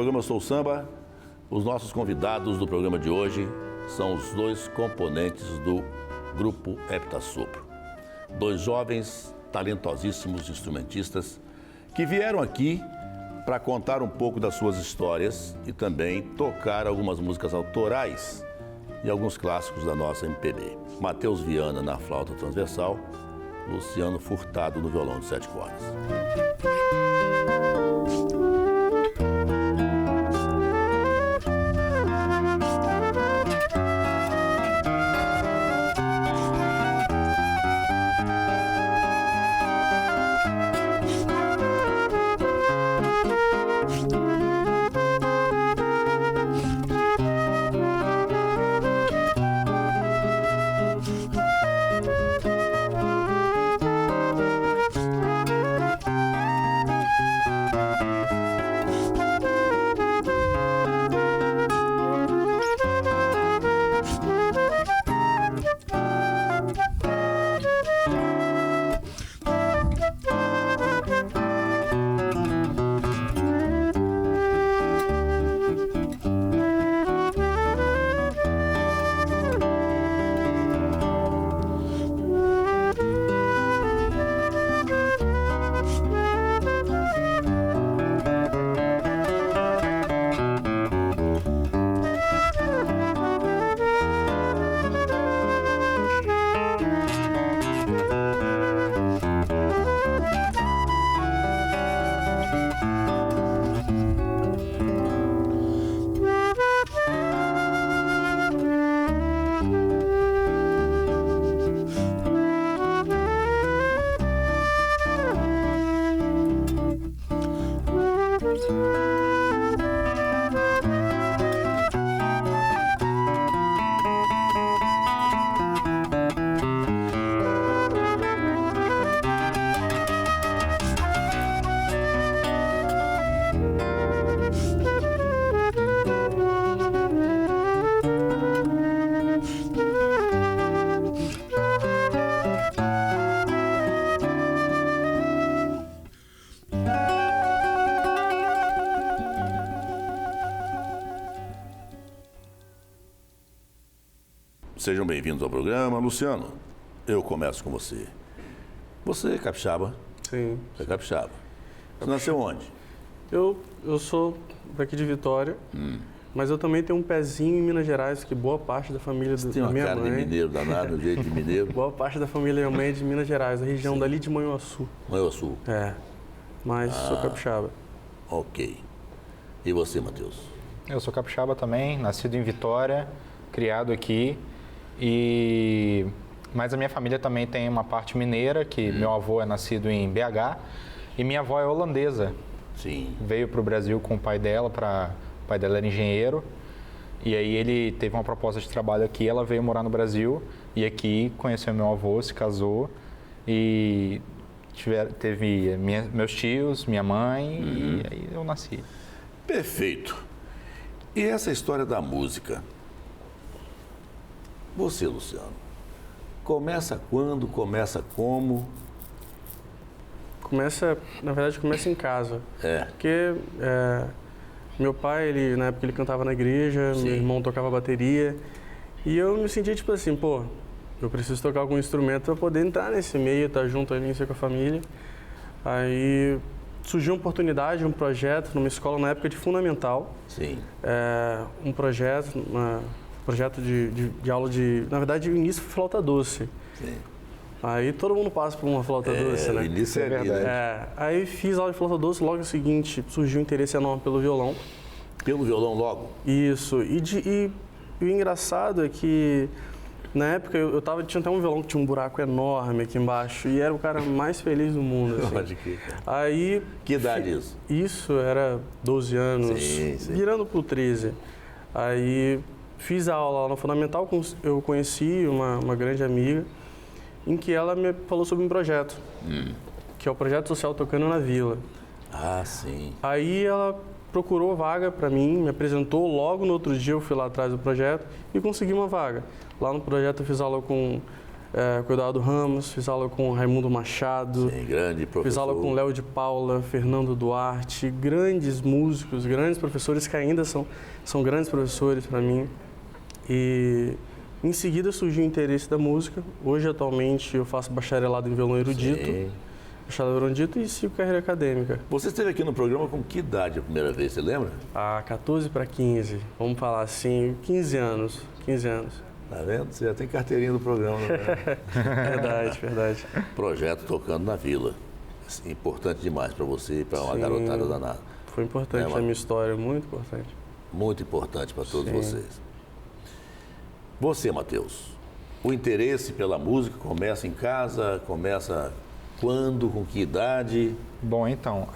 programa Sou Samba, os nossos convidados do programa de hoje são os dois componentes do grupo Heptasopro. Dois jovens, talentosíssimos instrumentistas que vieram aqui para contar um pouco das suas histórias e também tocar algumas músicas autorais e alguns clássicos da nossa MPB. Matheus Viana na flauta transversal, Luciano Furtado no violão de 7 cordas. Sejam bem-vindos ao programa. Luciano, eu começo com você. Você é capixaba? Sim. Você é capixaba. Você nasceu onde? Eu sou daqui de Vitória, mas eu também tenho um pezinho em Minas Gerais, que boa parte da família da minha mãe... Tem uma cara de mineiro danado, um jeito de mineiro. Boa parte da família da minha mãe é de Minas Gerais, a região dali de Manhuaçu. Manhuaçu. É, mas sou capixaba. Ok. E você, Matheus? Eu sou capixaba também, nascido em Vitória, criado aqui. Mas a minha família também tem uma parte mineira, que meu avô é nascido em BH e minha avó é holandesa. Sim. Veio para o Brasil com o pai dela, o pai dela era engenheiro, e aí ele teve uma proposta de trabalho aqui, ela veio morar no Brasil e aqui conheceu meu avô, se casou e teve meus tios, minha mãe e aí eu nasci. Perfeito. E essa história da música? Você, Luciano, começa quando, começa como? Na verdade, começa em casa. Porque meu pai, na época ele cantava na igreja, Sim. Meu irmão tocava bateria, e eu me sentia tipo assim, eu preciso tocar algum instrumento para poder entrar nesse meio, estar junto ali com a família. Aí surgiu uma oportunidade, um projeto numa escola na época de fundamental. Sim. Um projeto de aula de... Na verdade, o início foi flauta doce. Sim. Aí todo mundo passa por uma flauta doce, né? O início é verdade. Aí fiz aula de flauta doce, logo no seguinte surgiu um interesse enorme pelo violão. Pelo violão logo? Isso. E o engraçado é que na época tinha até um violão que tinha um buraco enorme aqui embaixo e era o cara mais feliz do mundo. Assim. Pode que. Aí... Que idade isso? Isso era 12 anos, sim. Virando pro 13. Aí fiz a aula lá no Fundamental, eu conheci uma grande amiga, em que ela me falou sobre um projeto, que é o Projeto Social Tocando na Vila. Ah, sim. Aí ela procurou vaga para mim, me apresentou, logo no outro dia eu fui lá atrás do projeto e consegui uma vaga. Lá no projeto eu fiz aula com com o Eduardo Ramos, fiz aula com o Raimundo Machado. Sim, grande professor. Fiz aula com o Léo de Paula, Fernando Duarte, grandes músicos, grandes professores que ainda são grandes professores para mim. E em seguida surgiu o interesse da música. Hoje, atualmente, eu faço bacharelado em violão erudito. Sim. Bacharelado erudito e sigo carreira acadêmica. Você esteve aqui no programa com que idade a primeira vez, você lembra? 14 para 15, vamos falar assim, 15 anos. 15 anos. Tá vendo? Você já tem carteirinha do programa, né? Verdade, verdade. Projeto Tocando na Vila. Importante demais para você e para uma garotada danada. Foi importante na minha história, muito importante. Muito importante para todos vocês. Você, Matheus, o interesse pela música começa em casa, começa quando, com que idade? Bom, então,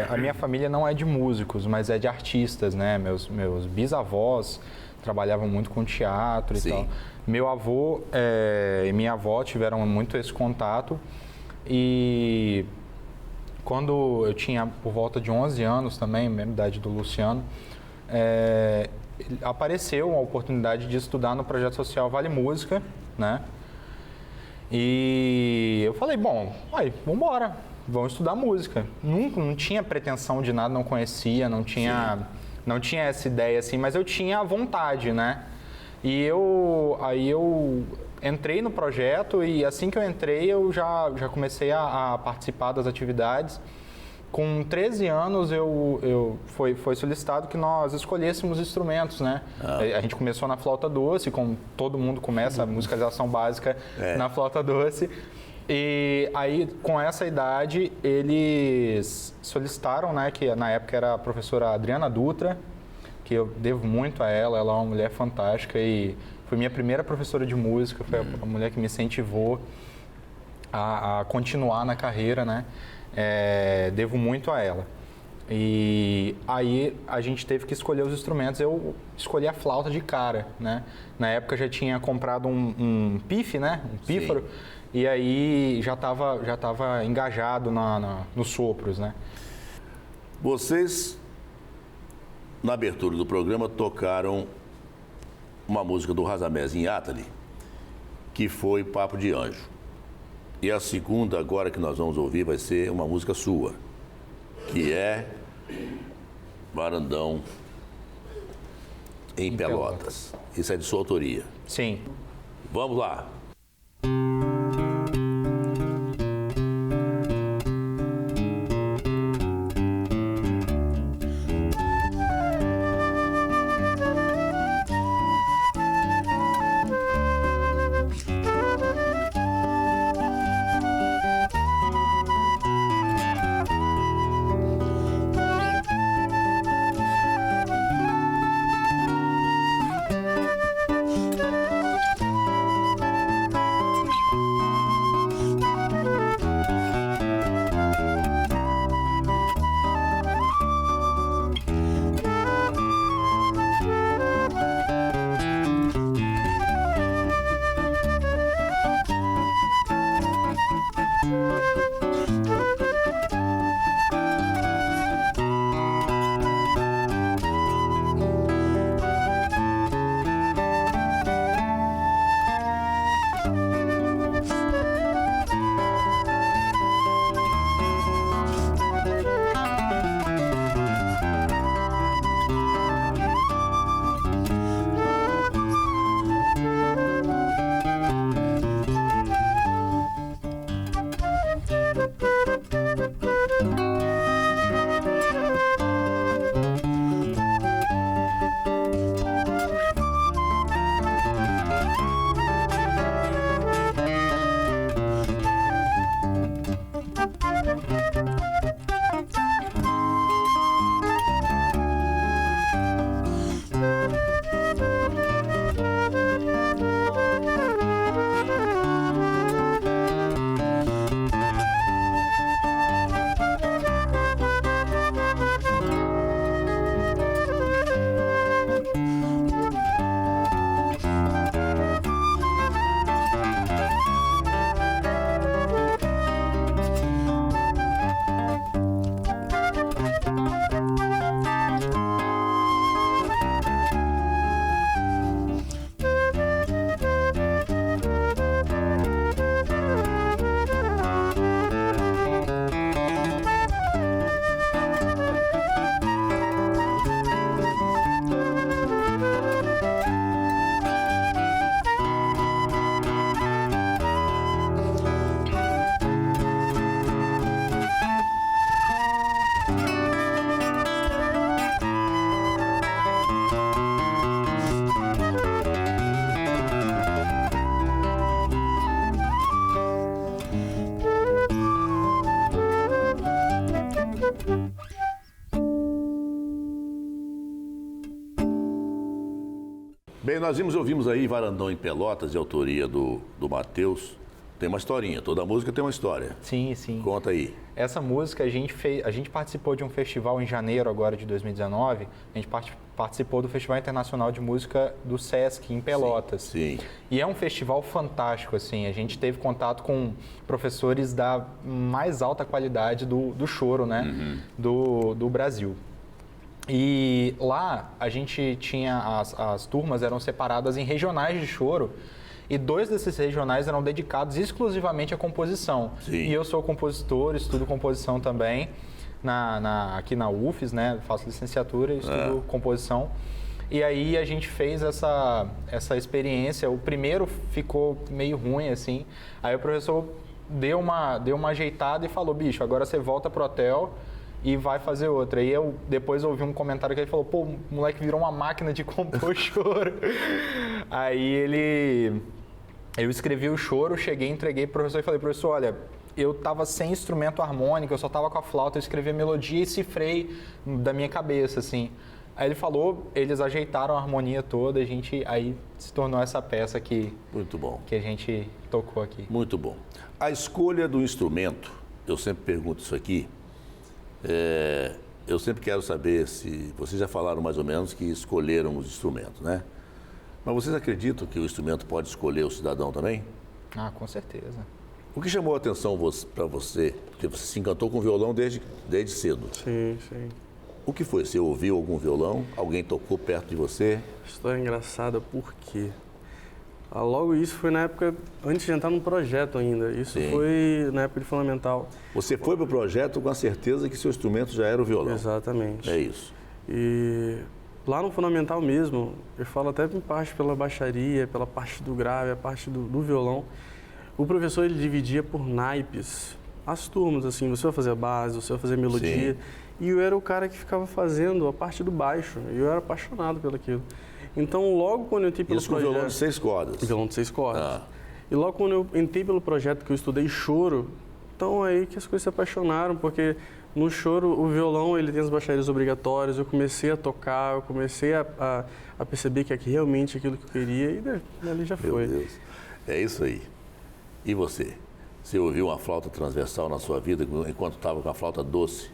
a minha família não é de músicos, mas é de artistas, né? Meus bisavós trabalhavam muito com teatro e tal. Meu avô e minha avó tiveram muito esse contato e quando eu tinha por volta de 11 anos também, mesma idade do Luciano, apareceu a oportunidade de estudar no projeto social Vale Música, né? E eu falei, bom, vamos embora, vamos estudar música. Não tinha pretensão de nada, não conhecia, não tinha essa ideia assim, mas eu tinha a vontade, né? E aí eu entrei no projeto e assim que eu entrei eu já comecei a participar das atividades. Com 13 anos foi solicitado que nós escolhêssemos instrumentos, né? A gente começou na flauta doce, como todo mundo começa a musicalização básica na flauta doce. E aí, com essa idade, eles solicitaram, né, que na época era a professora Adriana Dutra, que eu devo muito a ela é uma mulher fantástica e foi minha primeira professora de música, foi a mulher que me incentivou a continuar na carreira, né? Devo muito a ela. E aí a gente teve que escolher os instrumentos, eu escolhi a flauta de cara, né? Na época já tinha comprado um pife, né? Um pífaro. Sim. E aí já estava engajado nos sopros, né? Vocês, na abertura do programa, tocaram uma música do Radamés Inátali, que foi Papo de Anjo. E a segunda, agora que nós vamos ouvir, vai ser uma música sua, que é Varandão em Pelotas. Isso é de sua autoria. Sim. Vamos lá. Bem, ouvimos aí Varandão em Pelotas, de autoria do Matheus. Tem uma historinha, toda música tem uma história. Sim, sim. Conta aí. Essa música a gente participou de um festival em janeiro agora de 2019. A gente participou do Festival Internacional de Música do Sesc em Pelotas. Sim. E é um festival fantástico, assim. A gente teve contato com professores da mais alta qualidade do choro, né? Do Brasil. E lá a gente tinha as turmas eram separadas em regionais de choro. E 2 desses regionais eram dedicados exclusivamente à composição. Sim. E eu sou compositor, estudo composição também aqui na UFES, né? Faço licenciatura e estudo composição. E aí a gente fez essa experiência. O primeiro ficou meio ruim, assim. Aí o professor deu uma ajeitada e falou, bicho, agora você volta pro hotel e vai fazer outra. Aí eu depois ouvi um comentário que ele falou, pô, o moleque virou uma máquina de compor choro. Aí eu escrevi o choro, cheguei, entreguei pro professor e falei, professor, olha, eu tava sem instrumento harmônico, eu só tava com a flauta, eu escrevi a melodia e cifrei da minha cabeça, assim. Aí ele falou, eles ajeitaram a harmonia toda, aí se tornou essa peça Muito bom. Que a gente tocou aqui. Muito bom. A escolha do instrumento, eu sempre pergunto isso aqui, eu sempre quero saber se vocês já falaram mais ou menos que escolheram os instrumentos, né? Mas vocês acreditam que o instrumento pode escolher o cidadão também? Ah, com certeza. O que chamou a atenção para você? Porque você se encantou com o violão desde cedo. Sim, sim. O que foi? Você ouviu algum violão? Alguém tocou perto de você? História engraçada, por quê? Logo isso foi na época, antes de entrar no projeto ainda. Isso Sim. foi na época de fundamental. Você foi para o projeto com a certeza que seu instrumento já era o violão. Exatamente. É isso. E lá no fundamental mesmo, eu falo até em parte pela baixaria, pela parte do grave, a parte do violão. O professor, ele dividia por naipes as turmas, assim, você vai fazer a base, você vai fazer a melodia. Sim. E eu era o cara que ficava fazendo a parte do baixo. E eu era apaixonado pelo aquilo. Então, logo quando eu entrei pelo Isso com projeto... violão de 6 cordas. Violão de 6 cordas. Ah. E logo quando eu entrei pelo projeto que eu estudei choro, então aí que as coisas se apaixonaram, porque no choro o violão ele tem as baixarias obrigatórias, eu comecei a tocar, eu comecei a perceber que é realmente aquilo que eu queria e dali já foi. Meu Deus, é isso aí. E você? Você ouviu uma flauta transversal na sua vida enquanto estava com a flauta doce?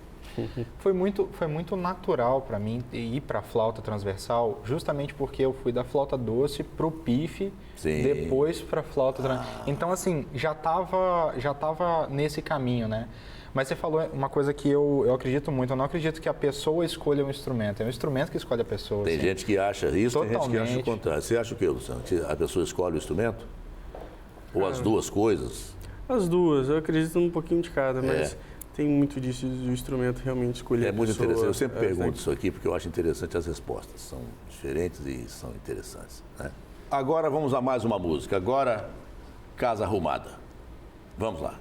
Foi muito natural para mim ir para a flauta transversal, justamente porque eu fui da flauta doce pro pife, Sim. depois para a flauta transversal. Então, assim, já tava nesse caminho, né? Mas você falou uma coisa que eu acredito muito. Eu não acredito que a pessoa escolha um instrumento. É o instrumento que escolhe a pessoa. Tem assim. gente que acha isso, Totalmente. tem gente que acha o contrário. Você acha o quê, Luciano? Que a pessoa escolhe o instrumento? Ou as duas coisas? As duas, eu acredito um pouquinho de cada, mas É. tem muito disso do instrumento realmente escolher É a muito pessoa. interessante. Eu sempre pergunto tem- isso aqui porque eu acho interessante as respostas. São diferentes e são interessantes, né? Agora vamos a mais uma música. Agora, Casa Arrumada. Vamos lá.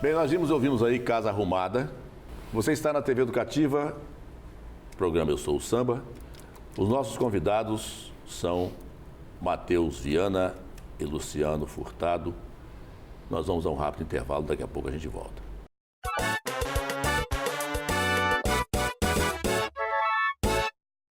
Bem, nós ouvimos aí Casa Arrumada. Você está na TV Educativa, programa Eu Sou o Samba. Os nossos convidados são Matheus Viana e Luciano Furtado. Nós vamos a um rápido intervalo, daqui a pouco a gente volta.